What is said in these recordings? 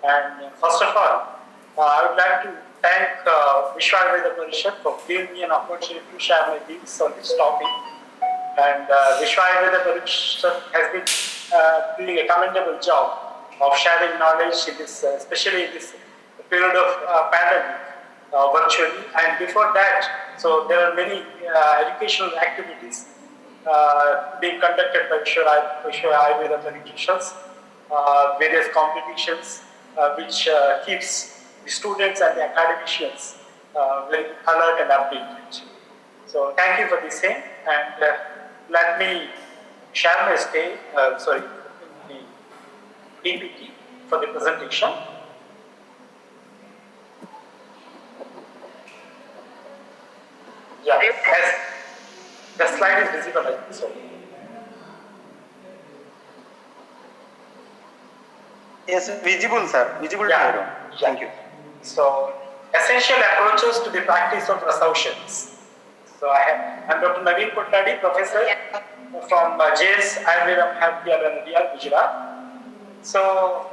And first of all, I would like to thank Vishwa Ayurveda Parishad for giving me an opportunity to share my views on this topic. And Vishwa Ayurveda Parishad has been doing a commendable job of sharing knowledge in this, especially in this period of pandemic, virtually. And before that, so there are many educational activities being conducted by Vishwa Ayurveda Parishad, various competitions, which keeps the students and the academicians very alert and updated. So thank you for the same, and let me share my the PPT for the presentation. Yeah, as the slide is visible, I think so. Yes, visible, sir. Visible. Yeah. Thank you. So, essential approaches to the practice of Rasaushadhis. So, I'm Dr. Naveen Kodlady, professor from JS Ayurveda Parishad, Gujarat. So,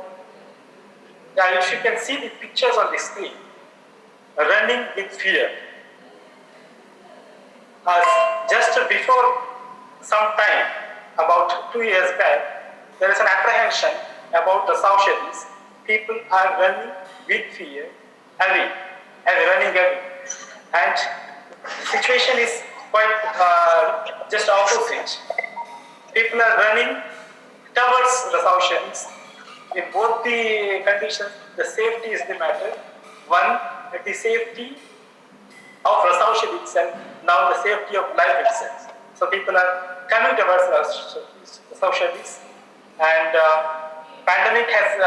if you can see the pictures on the screen, running with fear. Just before some time, about 2 years back, there is an apprehension about the Rasaushadhis. People are running with fear, running away. And the situation is quite just opposite. People are running towards Rasaushadhis. In both the conditions, the safety is the matter. One, the safety of Rasaushadhis itself, now the safety of life itself. So people are coming towards Rasaushadhis, and pandemic has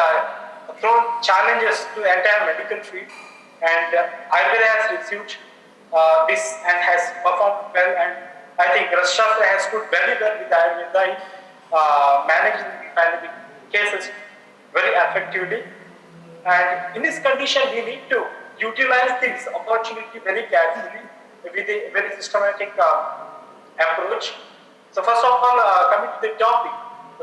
thrown challenges to the entire medical field, and Ayurveda has received this and has performed well, and I think Rasaushadhis has stood very well with Ayurveda in managing the pandemic cases very effectively. And in this condition, we need to utilize this opportunity very carefully with a very systematic approach. So first of all, coming to the topic,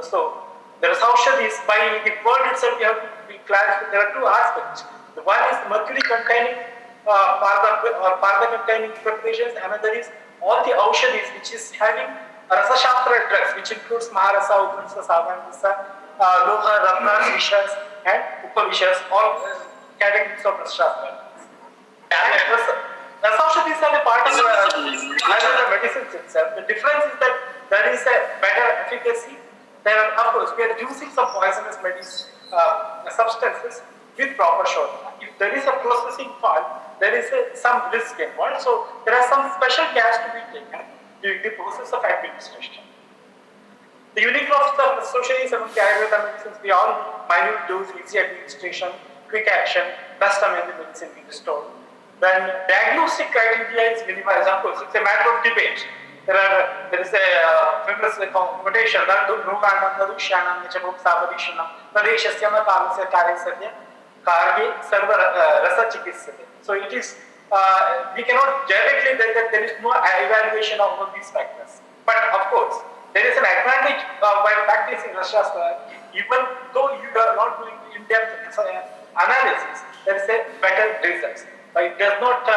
so the Rasaushadhis, by the word itself, we have to be clarified. There are two aspects. The one is mercury-containing partha-containing preparations. Another is all the Aushadhis, which is having Rasashastra drugs, which includes Maharasa, Upanasa, Savanasa, Loha, Ratna, Vishas, and Upavishas, all categories of Rasashastra. Rasaushadhis are a part of the medicines itself. The difference is that there is a better efficacy. There are, of course, we are using some poisonous substances with proper shodhana. If there is a processing fault, there is some risk involved. So there are some special cares to be taken during the process of administration. The uniqueness of Rasaushadhis among the Ayurveda medicines, we all minute dose, easy administration, quick action, best among the medicine being stored. Then diagnostic criteria is minimized. Of course, it's a matter of debate. There is a famous quotation that Ruganam, Nadushanam, Nechabuk Sabadishanam, Nadeshasyama Kalasya Karisatya, Karye Sarva Rasa Chikitsate. So it is, we cannot directly say that there is no evaluation of all these factors. But of course, there is an advantage by practicing Rasashastra. Even though you are not doing in-depth analysis, there is a better results. But it does not,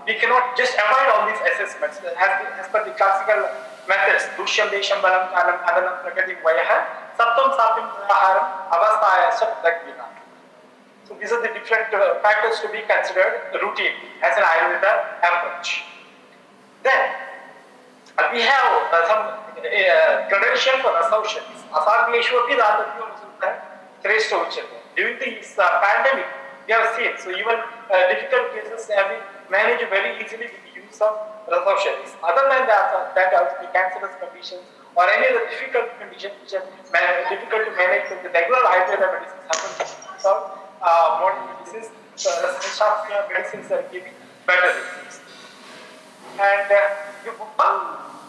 we cannot just avoid all these assessments. As per the classical methods, Dushyam Desham Balam Kalam Adanam Prakatim Vayaha, Saptam Sapim Aharam Avastaya Sapdagvina. So these are the different factors to be considered routine as an Ayurveda approach. Then we have some credential for Rasaushadhis. Asadhyeshwapi Radhatyam Sutta Shrestha Uchyate. During this pandemic, we have seen, so even difficult cases have been managed very easily with the use of Rasaushadhis. Other than that, the cancerous conditions or any other difficult conditions which are difficult to manage with the regular Ayurveda medicines happen to solve modern medicines. So Rasashastra medicines are giving better results. And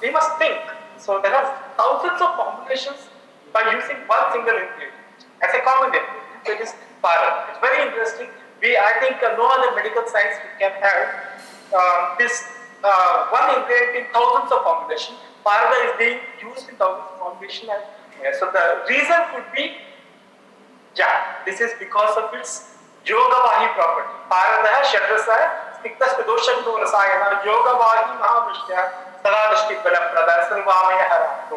we must think, so there are thousands of formulations by using one single ingredient as a common ingredient. So it is para. It's very interesting. I think no other medical science can have this one ingredient in thousands of formulations. Parada is being used in thousands of formulations. So the reason could be This is because of its Yogavahi property. Paradaha Shadrasa Stiktasya Doshakno Rasayana Yogavahi Mahavishya Saladashti Balaprada Sarvamaya Hara.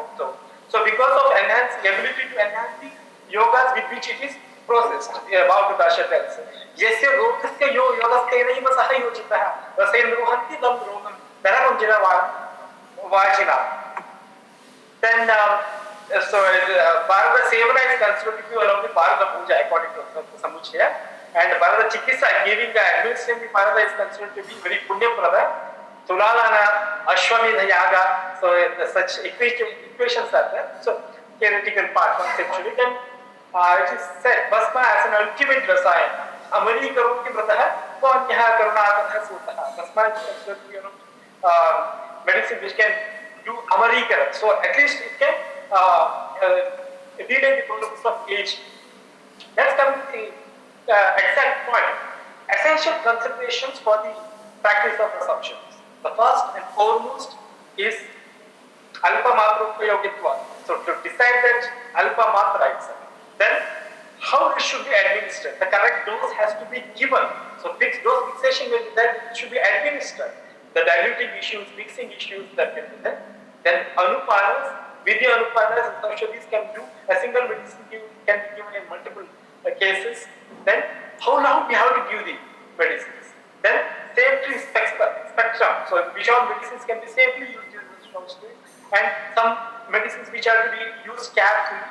So because of enhanced ability to enhance the yogas with which it is processed, about Dasha tells. Yesya Rokasya Yogastenaiva Saha Yojitaha Rasendruhanti Dam Rogan Dharamjina Vajina. Then Bharata Sevana is considered to be one of the Bharata Puja according to Samuchaya, and Bharata Chikisa giving the administration of Bharata is considered to be very Punya Prada. Tulalana, Ashwamedha Yaga, so such equations are there. So theoretical part conceptually, then it is said Bhasma as an ultimate rasayana. Amari karoti vrataha, Panyah karunakatha sutaha. Bhasma is considered to be medicine which can do amarikara. So at least it can delay the process of age. Let's come to the exact point. Essential considerations for the practice of Rasaushadhis. The first and foremost is Alpa Matra Upayogitva. So to decide that Alpa Matra itself, then how it should be administered. The correct dose has to be given. So fixed dose fixation will be that it should be administered. The diluting issues, mixing issues that will be there. Then Anupanas, with the Anupanas, Rasaushadhis can do a single medicine can be given in multiple cases. Then how long we have to give the medicines. Then safety spectrum. So Vishwa medicines can be safely used in Rasaushadhis, and some medicines which are to be used carefully.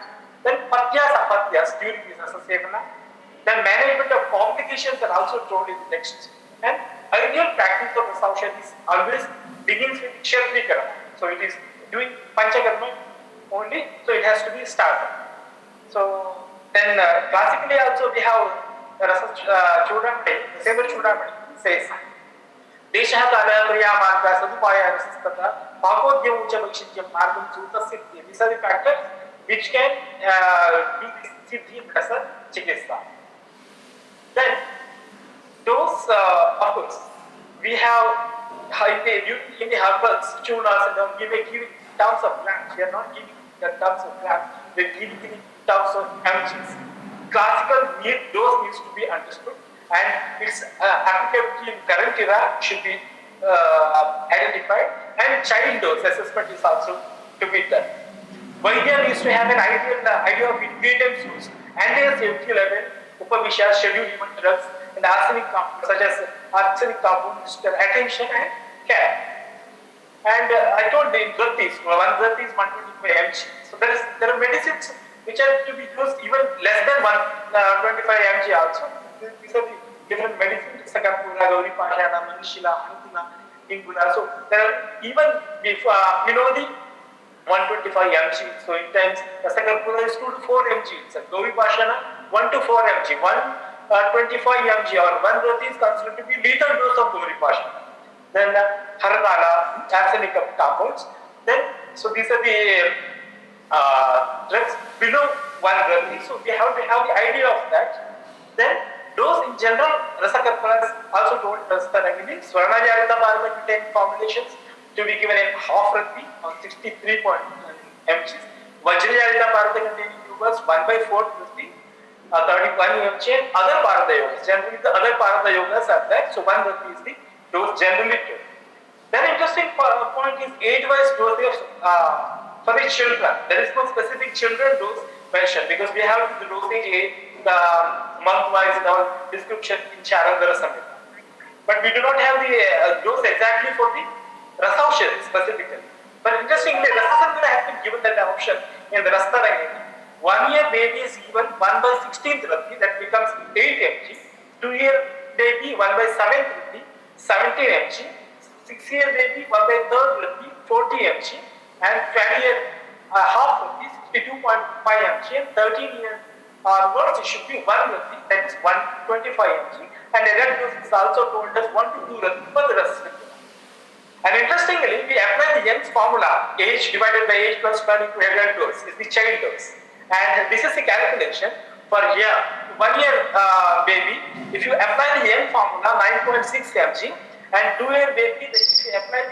Then patyas, apatyas during this Rasasevana. Then management of complications are also told in the text. And ideal practice of Rasaushadhis always begins with Kshetrikara. So it is doing Panchakarma only, so it has to be started. So then classically also we have Chudamani, the same Chudamani says Desha Kala Kriya Marga Sadupaya Rasistata Pakodya Ucha Bhakshityam Margam Suta Siddhi. These are the factors which can do this Siddhi Prasa Chikitsa. Then those of course we have in the herbals, chunas and all, we may give it in terms of grams. We are not giving it in terms of grams, we are giving it in terms of mgs. Classical dose needs to be understood, and its applicability in current era should be identified, and child dose assessment is also to be done. Vaidya needs to have an idea of ingredients used and their safety level, Upavishya, scheduled human drugs, and arsenic compounds such as arsenic compounds, attention and care. And I told in Dhratis, one Dhrati is 125 mg. So there are medicines which are to be used even less than 125 mg also. These are the different medicines, Sakapura, Gauri Pashana, Manishila, Antuna, Inguna. So there are even before we know the 125 mg. So in times Sakapura is 2 to 4 mg. So Gauri Pashana 1 to 4 mg. 125 mg or 1 Dhrati is considered to be lethal dose of Gauri Pashana. Then Haradala, arsenic compounds. Then so these are the drugs below 1 Dhrati. So we have to have the idea of that. Then dose in general, Rasakarpanas also told us that Swarnajarita Bharata contain formulations to be given in half Dhrati on 63 mg. Vajrajarita Bharata containing yogas 1/4 Dhrati, 31 mg, and other Bharata yogas. Generally the other Bharata yogas are there. So 1 Dhrati is the dose generally told. Then interesting point is age-wise dosage for the children. There is no specific children dose mentioned because we have the dosage age, the month-wise in our description in Charandara Samhita. But we do not have the dose exactly for the Rasaushadhis specifically. But interestingly, Rasasandra has been given that option in the Rastarangini. 1 year baby is given 1/16 Dhrati, that becomes 8 mg. 2 year baby 1/7 Dhrati, 17 mg. 6 year baby 1/3 Dhrati, 40 mg. And 12 year half Dhrati, 62.5 mg. And 13 year onwards it should be 1 Dhrati, that is 125 mg. And adult dose is also told as 1 to 2 Dhrati for the Rasasandra. And interestingly, we apply the Young's formula, age divided by age plus 1 into adult dose is the child dose. And this is the calculation for 1 year baby. If you apply the Young formula, 9.6 mg, and 2 year baby, if you apply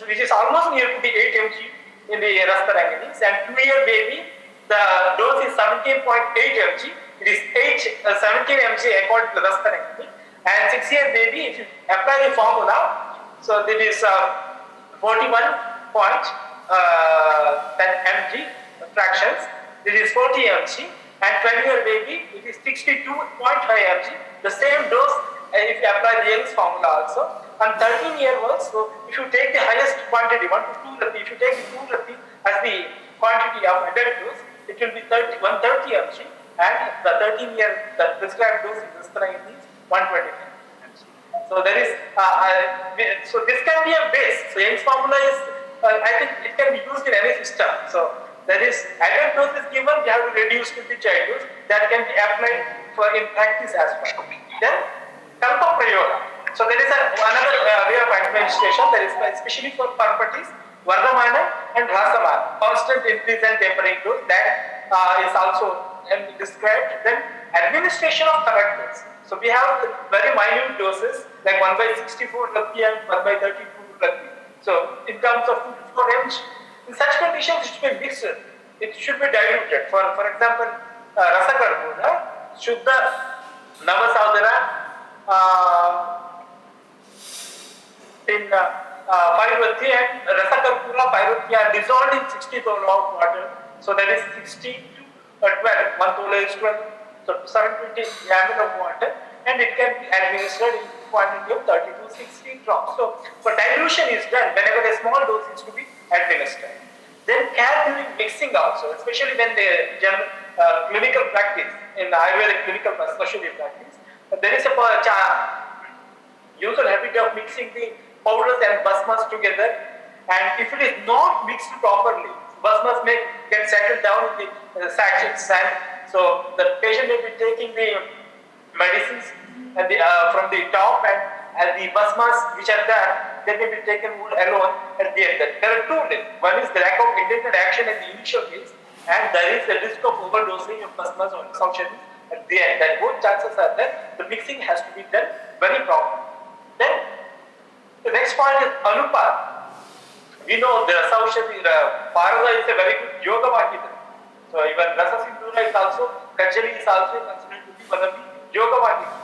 which is almost near to the 8 mg in the Rastaranginis, and 2 year baby, the dose is 17.8 mg. it is 17 mg according to the Rasaushadhis, and 6-year baby, if you apply the formula, so that is 41.10 mg fractions, this is 40 mg, and 20-year baby, it is 62.5 mg, the same dose if you apply the Young's formula also. And 13-year-olds, so if you take the highest quantity, 1 to 2 rati, if you take the 2 rati as the quantity of adult dose, it will be 130 mg, and the 13-year, the prescribed dose in this is 125 mg. So there is, so this can be a base. So Young's formula is, I think it can be used in any system. So there is adult dose is given, you have to reduce to the child dose, that can be applied for in practice as well. Then Kalpa Prayoga. So there is another way of administration, that is especially for purposes, Vardhamana and Rasamana, constant increase and tapering dose, that is also described. Then administration of correctors. So we have very minute doses like 1/64 rati and 1/32 rati. So in terms of 2 to 4 mg, in such conditions it should be mixed. It should be diluted. For example, Rasakarpura, Shuddha Navasaudara, in 5 rati and Rasakarpura 5 rati are dissolved in 60 tola of water. So that is 16 to 12. 1 tola is 12. So 720 ml of water, and it can be administered in quantity of 30 to 60 drops. So for dilution is done whenever a small dose is to be administered. Then care during mixing also, especially when the general clinical practice in the Ayurvedic clinical specialty practice, there is a usual habit of mixing the powders and basmas together, and if it is not mixed properly, basmas may get settled down in the sachets, and so the patient may be taking the medicines and from the top, and the basmas which are there, they may be taken alone at the end. There are two things. One is the lack of intended action at the initial phase, and there is the risk of overdosing of basmas or Rasaushadhis at the end. That both chances are there. The mixing has to be done very properly. Then the next point is Anupara. We know the Rasaushadhis, Parada is a very good yoga Vakita. So even Rasa Sindhura is also, Kajali is also considered to be one of the yoga Vakita.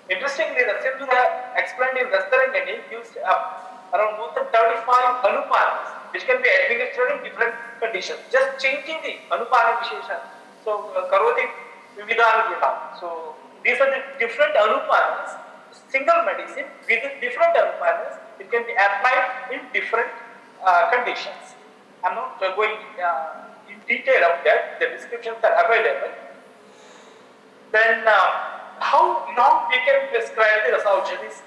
Interestingly, the Sindhura explained in Rastarangani used around more than 35 Anupanas, which can be administered in different conditions. Just changing the Anupana Vishesha. So Karoti Vividhana Guna. So these are the different Anupanas, single medicine with different Anupanas. It can be applied in different conditions. I'm not going in detail of that. The descriptions are available. Then how long we can prescribe the Rasaushadhis?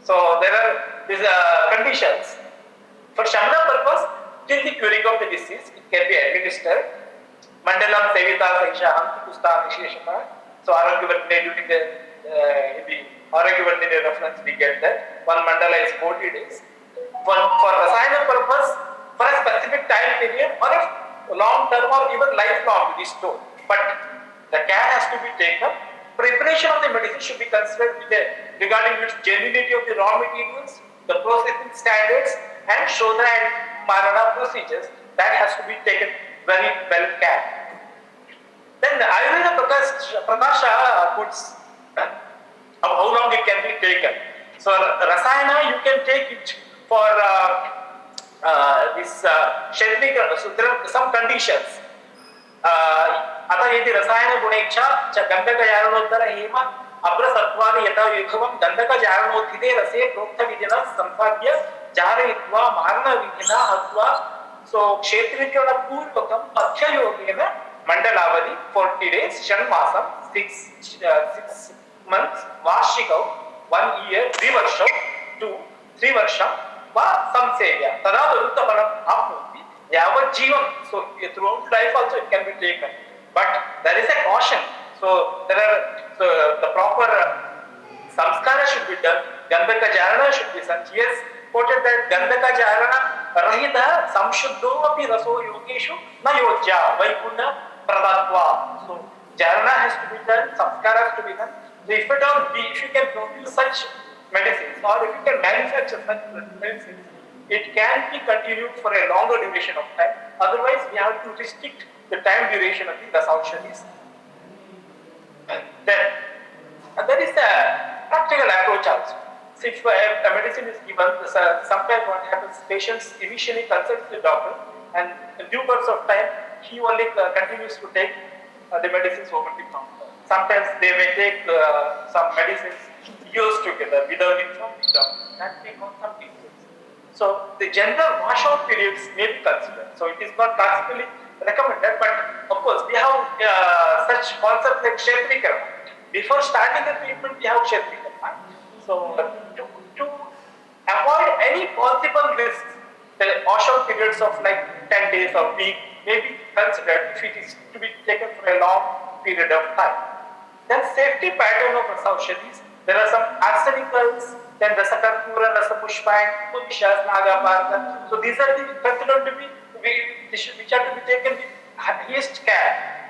So there are these conditions. For Shamana purpose, till the curing of the disease, it can be administered. Mandalam Sevita Saisha Hamti Kusta Shikshaka. So Aragyavardhane during the in the Aragyavardhane reference we get that. One mandala is 40 days. For Rasayana purpose, for a specific time period, or if long term or even lifelong it is stored. But the care has to be taken. Preparation of the medicine should be considered with regarding its genuinity of the raw materials, the processing standards, and Shodha and Marana procedures. That has to be taken very well care. Then the Ayurveda Prakasha puts how long it can be taken. So Rasayana you can take it for this Kshetrika, so there are some conditions. आता यदि रसायन गुणेच्छा च गंधक जारणोत्तर हेम अप्रसत्वानि यथा विभवं गंधक जारणोत्थिते रसे प्रोक्त विधिना संपाद्य जारयित्वा मारण विधिना हत्वा सो क्षेत्रीकरण पूर्वकं पथ्य योगेन मंडलावधि 40 days षण्मासं 6 months वार्षिकौ 1 year 3 वर्षौ 2 3 वर्षं वा संसेव्य तदा वृत्तफलम् आप्नोति यावत् जीवं. So throughout life also it can be taken, but there is a caution. So there are the proper samskara should be done. Gandhaka jarana should be done. Yes, quoted that Gandhaka jarana rahita samshuddho api raso yogeshu na yojya vaikunna pradatva. So jarana has to be done, samskara has to be done. So if you can produce such medicines, or if you can manufacture such medicines, it can be continued for a longer duration of time. Otherwise, we have to restrict the time duration of the Rasaushadhis. Then, and there is a practical approach also. So if a medicine is given, sometimes what happens, patients initially consult the doctor, and in due course of time, he only continues to take the medicines over the counter. Sometimes they may take some medicines years together without informing the doctor. That may cause some difference. So the general washout periods may be considered. So it is not classically recommended, but of course we have such concepts like Kshetrika. Before starting the treatment, we have Kshetrika. So to avoid any possible risks, the washout periods of like 10 days or week may be considered if it is to be taken for a long period of time. Then safety pattern of Rasaushadhis. There are some arsenicals, then Rasakarpura, Rasapushpa, and Purishas, Nagaparka. So these are the considered to be which are to be taken with highest care.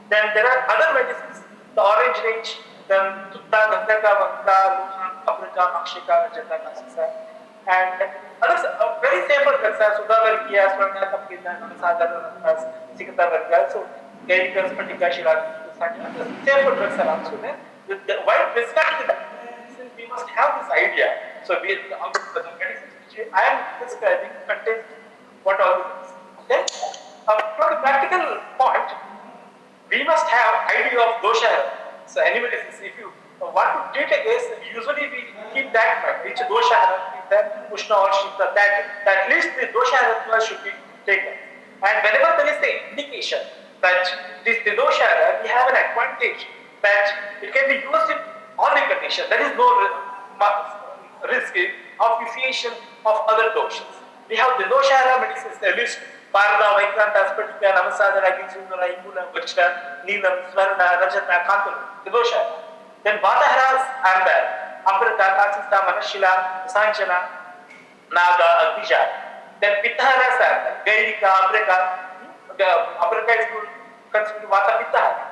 Then there are other medicines, the orange range, then Tutta, Gandhaka, Vanga, Luhan, Abrika, Makshika, Rajata, Kasisa, and others very safer drugs are Sudhavargiya, Swarna, Kapila, Sadhana, Sikata Varga, so Gairicas, Patika, Shilaki, safer drugs are also there. While prescribing the medicine, we must have this idea. So the medicines which I am prescribing contains what all these. Then, from the practical point, we must have idea of dosha. So any medicines, if you want to treat a case, usually we keep that in mind, which dosha is there, Ushna or Shita, that at least the dosha should be taken. And whenever there is the indication that this the dosha, we have an advantage that it can be used in all the conditions. There is no risk of vitiation of other doshas. We have the dosha medicines, the list. Parda, Vaikranta, Spatika, Namasadana, Ginsundara, Inguna, Vachta, Neelam, Swarna, Rajata, Kantulu, the dosha. Then Vataharas are there. Amrita, Kasista, Manashila, Sanchana, Naga, Agnisha. Then Pittaharas are there. Gairika, Abrika. Abrika is considered Vata Pittahara.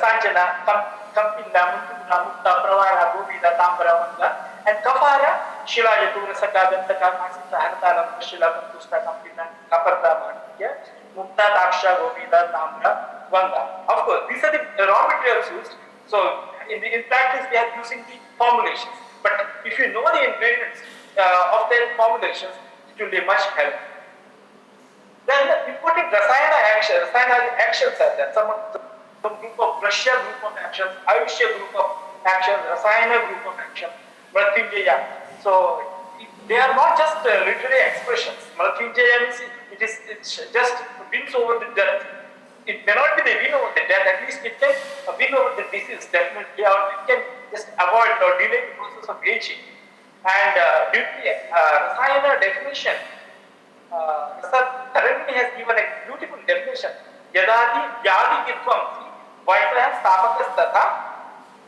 Sanchana, Kampinda, Mutuna, Mutta, Pravara, Govida, Tambara, Manga. And Kafara, Shila, Yatura, Saka, Gantaka, Masita, Hartala, Shila, Kantusta, Kampina, Kaparta, Mantia, Mutta, Daksha, Govida, Tambra, Vanga. Of course, these are the raw materials used. So, in practice, we are using the formulations. But if you know the ingredients of their formulations, it will be much help. Then, important Rasayana actions are there. Some group of Russia group of actions, Ayushya group of actions, Rasayana group of actions, Mrityunjaya. So, they are not just literary expressions. Mrityunjaya means it's just wins over the death. It may not be the win over the death, at least it can win over the disease definitely, or it can just avoid or delay the process of aging. And due to the Rasayana definition, Rasad currently has given a beautiful definition. Yadadi Vyadi Vidvamsi, Vaitra Stapakas Tatha,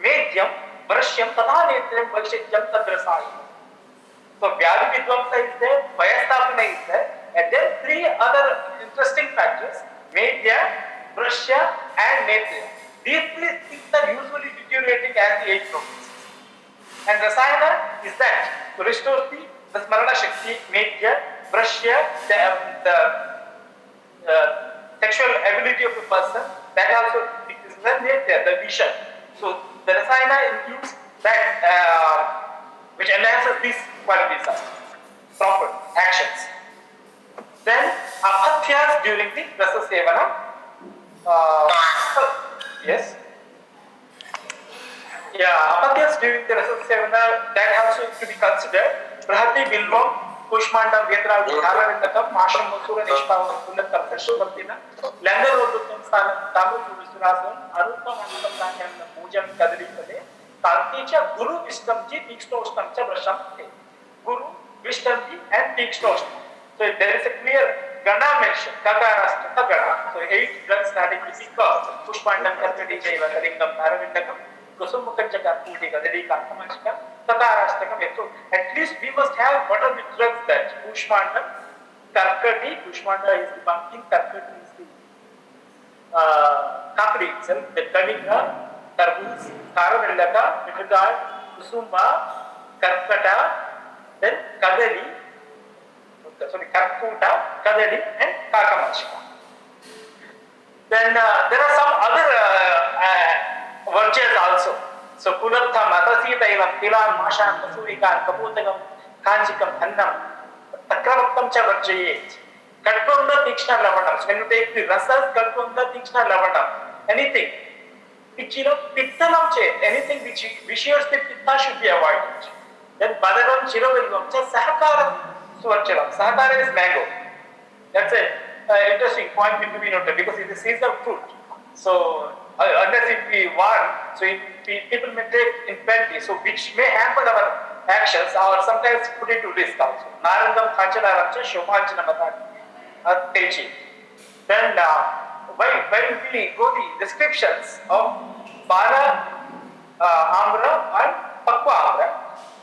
Medyam, Vrashyam Tatha Netrem Vaishyam Tadrasai. So Vyadi Vidvamsa is there, Vayastapana is there, and then three other interesting factors, Medya, Vrashya and Netrya. These three things are usually deteriorating as the age progresses. And Rasayana is that to restore the Smarana Shakti, Medya, Vrashya, the sexual ability of a person, that also is the Netrya, the vision. So the Rasayana includes that which enhances these qualities of proper actions. Then apathyas during the rasa sevana. Yes. Yeah, apathyas during the rasa sevana, that also to be considered. Prahati bilvam, pushmandam, vetra, dharavindakam, masham, masura, nishpavam, punatam, sashvatina, landaroduttam, sthanam, tamu, purusurasam, anupam, anupam, nanyam, pujam, kadripade, tanticha, guru, vistamji, tikshnostamcha, vrashamte. Guru, vistamji, and tikshnostam. So there is a clear Gana mention, Kakarastaka Gana. So 8 drugs starting with because Pushpandam, Karkadi, Jaiva, Kalingam, Taravindakam, Kusumukanchaka, Putika, Dedika, Kamashka, Kakarastaka. So at least we must have what are the drugs that Pushpandam, Karkadi, Pushpanda is the pumpkin, Karkadi is the Kakri itself, the Kalika, Tarbuz, Taravindaka, Mitagad, Kusuma, Karkata, then Kadali. Sorry, Karkuta, Kadadi, and Kakamachika. Then there are some other So Kulatha, Matasi Tailam, Tilan, Mashan, Masurikan, Kaputagam, Kanchikam, Annam, Takravattam Chavarjayet. Cut from the Dakshina Lavanam. So when you take the rasas, cut from the Dakshina Lavanam. Anything which Pittanam anything which vicious the Pitta should be avoided. Then Badagam Chirovilvam, Sahakaram Swarchalam. Sahakara is mango. That's an interesting point to be noted because it is seasonal fruit. So unless if we want, so people may take in plenty, so which may hamper our actions or sometimes put it to risk also. Narandam Khanchanaramcha Shobhanchanamatani Techi. Then when we go the descriptions of Bala Amra and Pakwa Amra,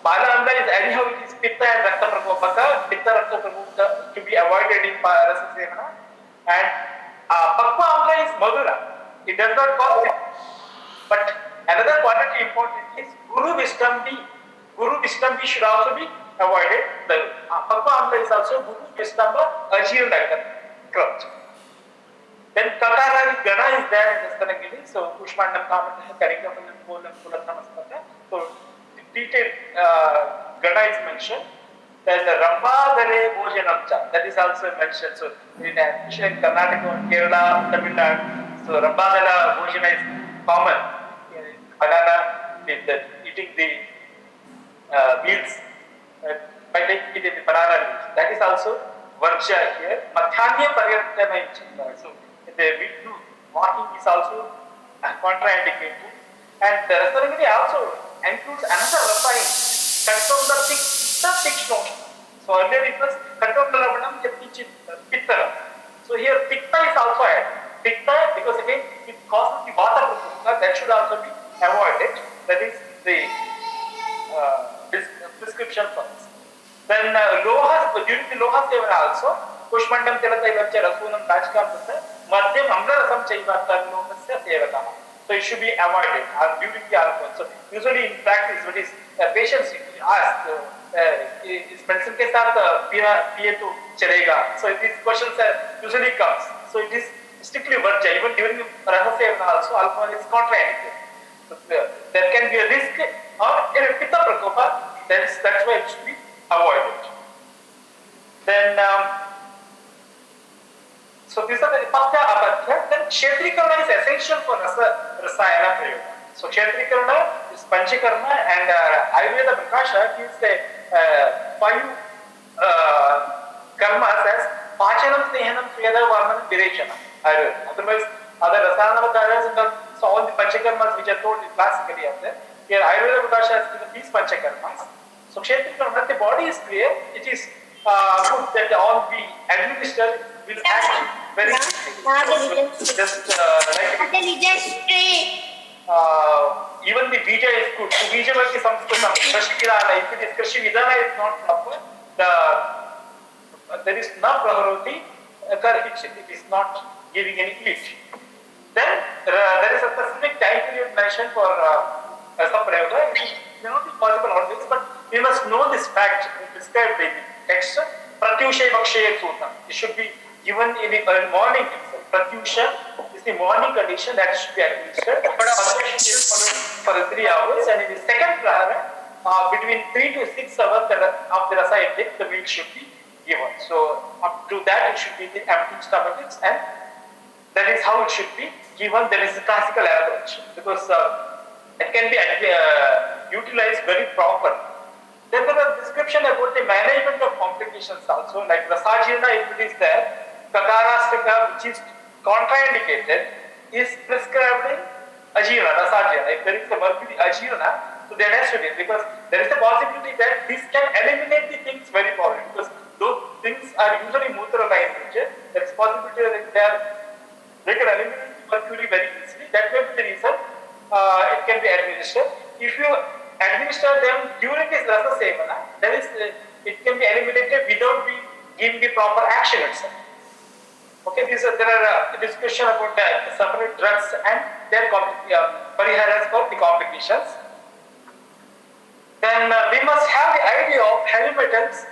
Bala Amra is anyhow it is Pitta and Rakta Prakopaka, Pitta Rakta Prakopaka to be avoided in Rasa Sevana, and Pakwa Amra is Madura. It does not cause it. But another quality important is Guru Vistambi. Guru Vistambi should also be avoided. The Pakwa Amra is also Guru Vistamba Ajirna Crutch. Then Kakara Gana is there in the Stanagiri. So Pushmandam Kamata, Karikam, Polam, Pulatamaspata. So detailed Gana is mentioned. Then the Rambadale Bhojanamcha, that is also mentioned. So in Karnataka, Kerala, Tamil Nadu. So Rambadala Bhojana is common. Banana, eating the meals by taking it in the banana leaves. That is also Varsha here. Madhyanya Paryartana. So the walking is also contraindicated. And the Rasarangani also includes another Rasayan, control the Tikshno. So earlier it was control the Lavanam, Pitta. So here Pitta is also added. Pitta, because again it causes the Vata Prasutta, that should also be avoided. That is the prescription for this. Then Lohas, during the Loha Sevana also, Pushmandam Telatailamcha Rasunam Rajkam Prasa, Madhyam Amra Rasam Chaivatar Lohasya Sevata. So it should be avoided during the alcohol. So usually in practice, what is patients ask, is medicine ke saath piye to chalega. So these questions usually comes. So it is strictly Varja. Even during Rasa Sevana also, alcohol is contraindicated. So there can be a risk or a Pitta Prakopa, that's why it should be avoided. Then, so these are the Patya Apatya. Then Kshetrikarna is essential for Rasayana Prayoga. So Kshetrikarna is Panchakarma and Ayurveda Prakosth gives the 5 karmas as Pachanam, Snehanam, Sweda, Varmanam, Direchana. Otherwise, other Rasana Karmas and so all the Panchakarmas which are told classically are there. Here Ayurveda Prakosth has given these Panchakarmas. So Kshetrikarna, the body is clear, it is good that all be administered will act very quickly. So just even the bija is good. So bija work is something. If it is Krishi Vidana is not proper, there is no praharoti, it is not giving any heat. Then there is a specific time period mentioned for some prayoga. It may not be possible always, but we must know this fact described in the text. Pratyusha Vakshay Sutam. It should be given in the morning itself. Pratyusha is the morning condition that should be administered. But for 3 hours, and in the second prahara, between 3 to 6 hours of the rasa intake, the meal should be given. So up to that, it should be the empty stomach, and that is how it should be given. There is a classical approach because it can be utilized very properly. Then there is a description about the management of complications also, like Rasajirna, if it is there, Kakarastika, which is contraindicated, is prescribed in Ajirna, Rasajirna. If there is a mercury Ajirna, so there has to be, because there is a possibility that this can eliminate the things very poorly, because those things are usually Mutra in nature. There is possibility that they can eliminate the mercury very easily. That may be the reason it can be administered. If you administer them during this Rasa Sevana, it can be eliminated without giving the proper action itself. Okay, there are a discussion about the separate drugs and their pariharas for the complications. Then we must have the idea of heavy metals,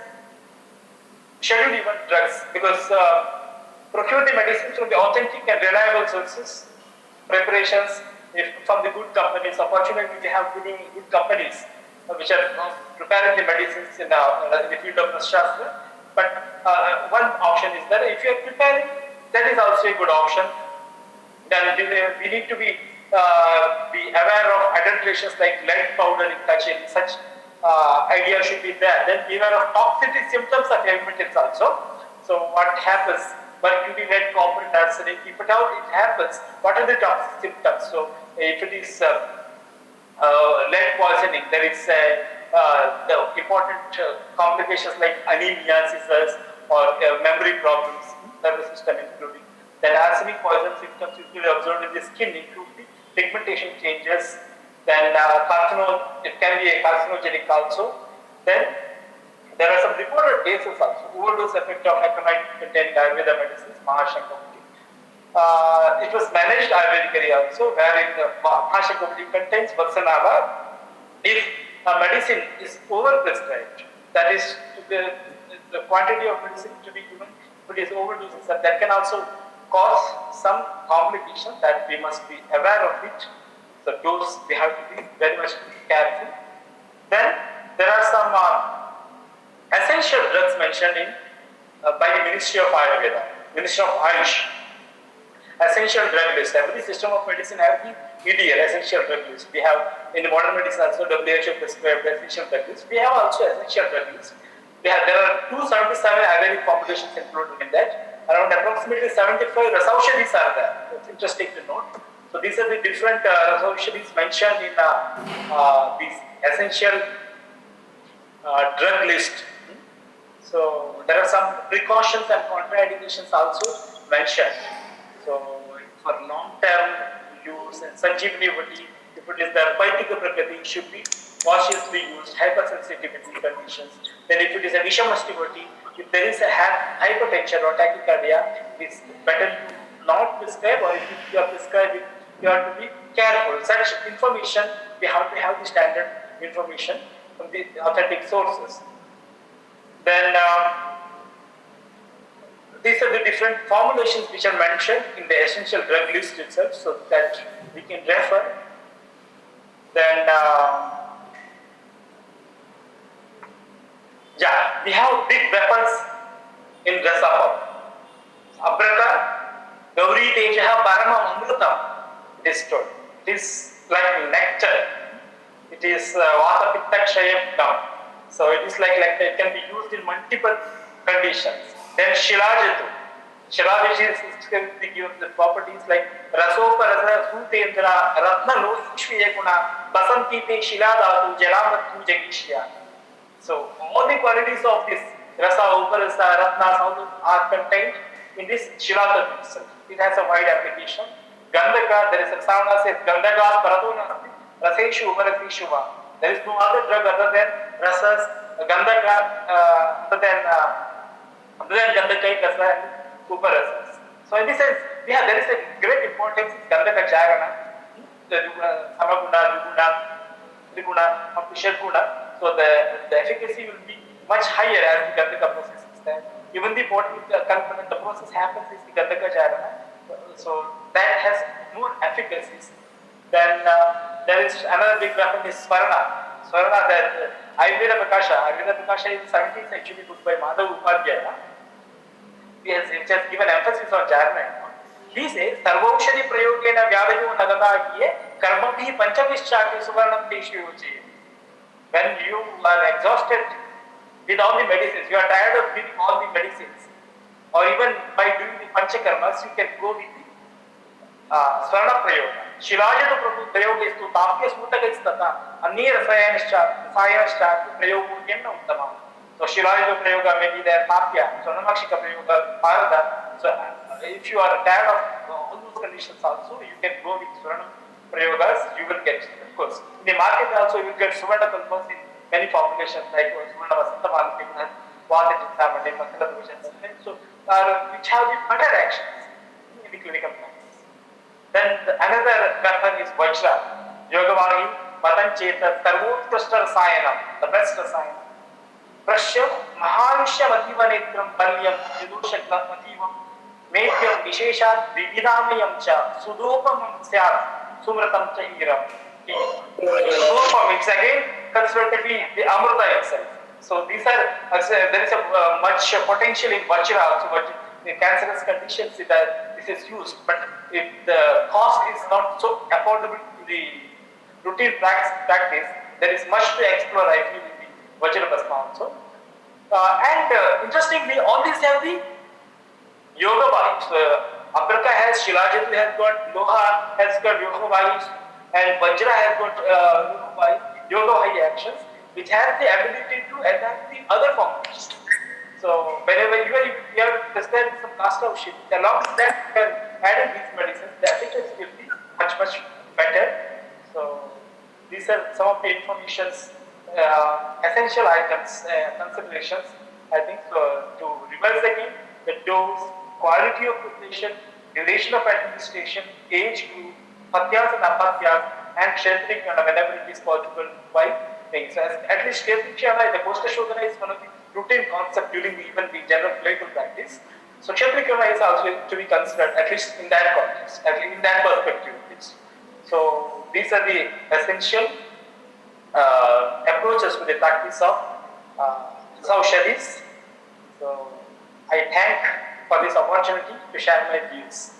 scheduled even drugs, because procure the medicines from the authentic and reliable sources, preparations if from the good companies. Unfortunately, we have good companies which are preparing the medicines in the field of Shastra. But one option is that if you are preparing, that is also a good option. Then we need to be aware of adulterations like lead powder in such idea should be there. Then beware of toxicity symptoms of ailments also. So what happens? Mercury, lead, copper, and arsenic. If at all it happens, what are the toxic symptoms? So if it is lead poisoning, there is the important complications like anemia, seizures, or memory problems, nervous system including. Then arsenic poison symptoms usually observed in the skin include the pigmentation changes. Then it can be a carcinogenic also. Then there are some reported cases also, overdose effect of acronite contained Ayurveda medicines, Mahashankamati. It was managed Ayurvedically also, wherein the Mahashankamati contains Vaksanava. If a medicine is overprescribed, that is the quantity of medicine to be given, but is overdoses, that can also cause some complication that we must be aware of it. The dose we have to be very much careful. Then there are some essential drugs mentioned in by the Ministry of Ayurveda, Ministry of Ayush. Essential drug list. Every system of medicine has the EDL, essential drug list. We have in the modern medicine also WHO prescribed essential drug list. We have also essential drug list. There are 277 Ayurvedic formulations included in that. Around approximately 75 Rasaushadhis are there. It's interesting to note. So these are the different Rasaushadhis mentioned in these essential drug list. So there are some precautions and contraindications also mentioned. So for long-term use and Sanjeevani Vati, if it is the Paitika Prakriti, should be cautiously used, hypersensitivity conditions. Then if it is a Vishamasti Vati, if there is a hypertension or tachycardia, it's better to not prescribe, or if you are prescribing, you have to be careful. Such information, we have to have the standard information from the authentic sources. Then these are the different formulations which are mentioned in the essential drug list itself, so that we can refer. Then we have big weapons in Rasapam. Abrata, Gauri Tejaha Parama Amrutam, it is told. It is like nectar. It is Vata Pitta Kshayam. So it is like nectar. It can be used in multiple conditions. Then Shilajatu. Shilajatu gives the properties like Rasoparasa, Sutendra, Ratna Lo Shviyakuna, Basantipe Shiladatu, Jalamatu Jagishya. So all the qualities of this Rasa, Uparasa, Ratnas, all those are contained in this Shilajatu itself. It has a wide application. Gandhaka, there is a Savana says Gandhaka Paradonasti, Raseshu Uparasishuva. There is no other drug other than Rasas, Gandhaka, other than Gandhaka, Rasa, and Uparasas. So in this sense, there is a great importance in Gandhaka Charana, Samaguna, Viguna, Triguna, Shadguna. So the efficacy will be much higher as the Gandhaka process is there. Even the component, the process happens is the Gandhaka Charana. So that has more efficacies. Then there is another big weapon is Swarna. Swarna, that Ayurveda Prakosth is 17th century book by Madhav Upadhyaya. He has given emphasis on Jarana. He says, Sarvaushadhi Prayogena Vyadayo Nagata Hiye, Karmabhi Panchavischati Suvarnam Teshu Yoche. When you are exhausted with all the medicines, you are tired of reading all the medicines, or even by doing the Panchakarmas, you can go with the Swarna Prayoga. Shilajatu Prayoga is to Tapya Smutagastata, Anir Sayashta, Prayoga Yemna Uttama. So Shilajatu Prayoga may be there, Tapya, Swarnamakshika Prayoga, Parada. So if you are tired of all those conditions also, you can go with Swarna Prayogas, you will get, of course. In the market also, you will get Suvarna Kalpas in many formulations like Suvarna Vasanta Malapina, Vata Chintamani, Masala Doshan, so which have the better actions in the clinical practice. Then another weapon is Vajra, Yogavani, Matan Cheta, Sarvotkashta Rasayanam, the best Rasayanam. Prashyam, Mahavishya Mativanetram, Palyam, Yudhushakla Mativam, Metyam, Visheshat, Vividamayam Cha, Sudopamam Syat. Sumratam cha iram. It's again considered to be the Amrita itself. So these are, there is a much potential in Vajra also, but in cancerous conditions this is used, but if the cost is not so affordable in the routine practice, there is much to explore, I feel, in the Vajra Bhasma also. Interestingly, all these have the yoga vibes. Abraka has, Shilajit has got, Loha has got yoga vibes, and Vajra has got yoga vibes actions, which has the ability to adapt the other forms. So whenever you have tested some castor shit, along with that you can add in these medicines, the efficacy will be much better. So these are some of the information's essential items, considerations. I think to revise again, the dose, quality of preparation, duration of administration, age group, patyas and apatyas, and kshetrikana whenever it is possible. Why? So at least kshetrikana, the Kostashodhana is one of the routine concept during even the general clinical practice. So kshetrikana is also to be considered at least in that context, at least in that perspective. So these are the essential approaches to the practice of Rasaushadhis. So I thank for this opportunity to share my views.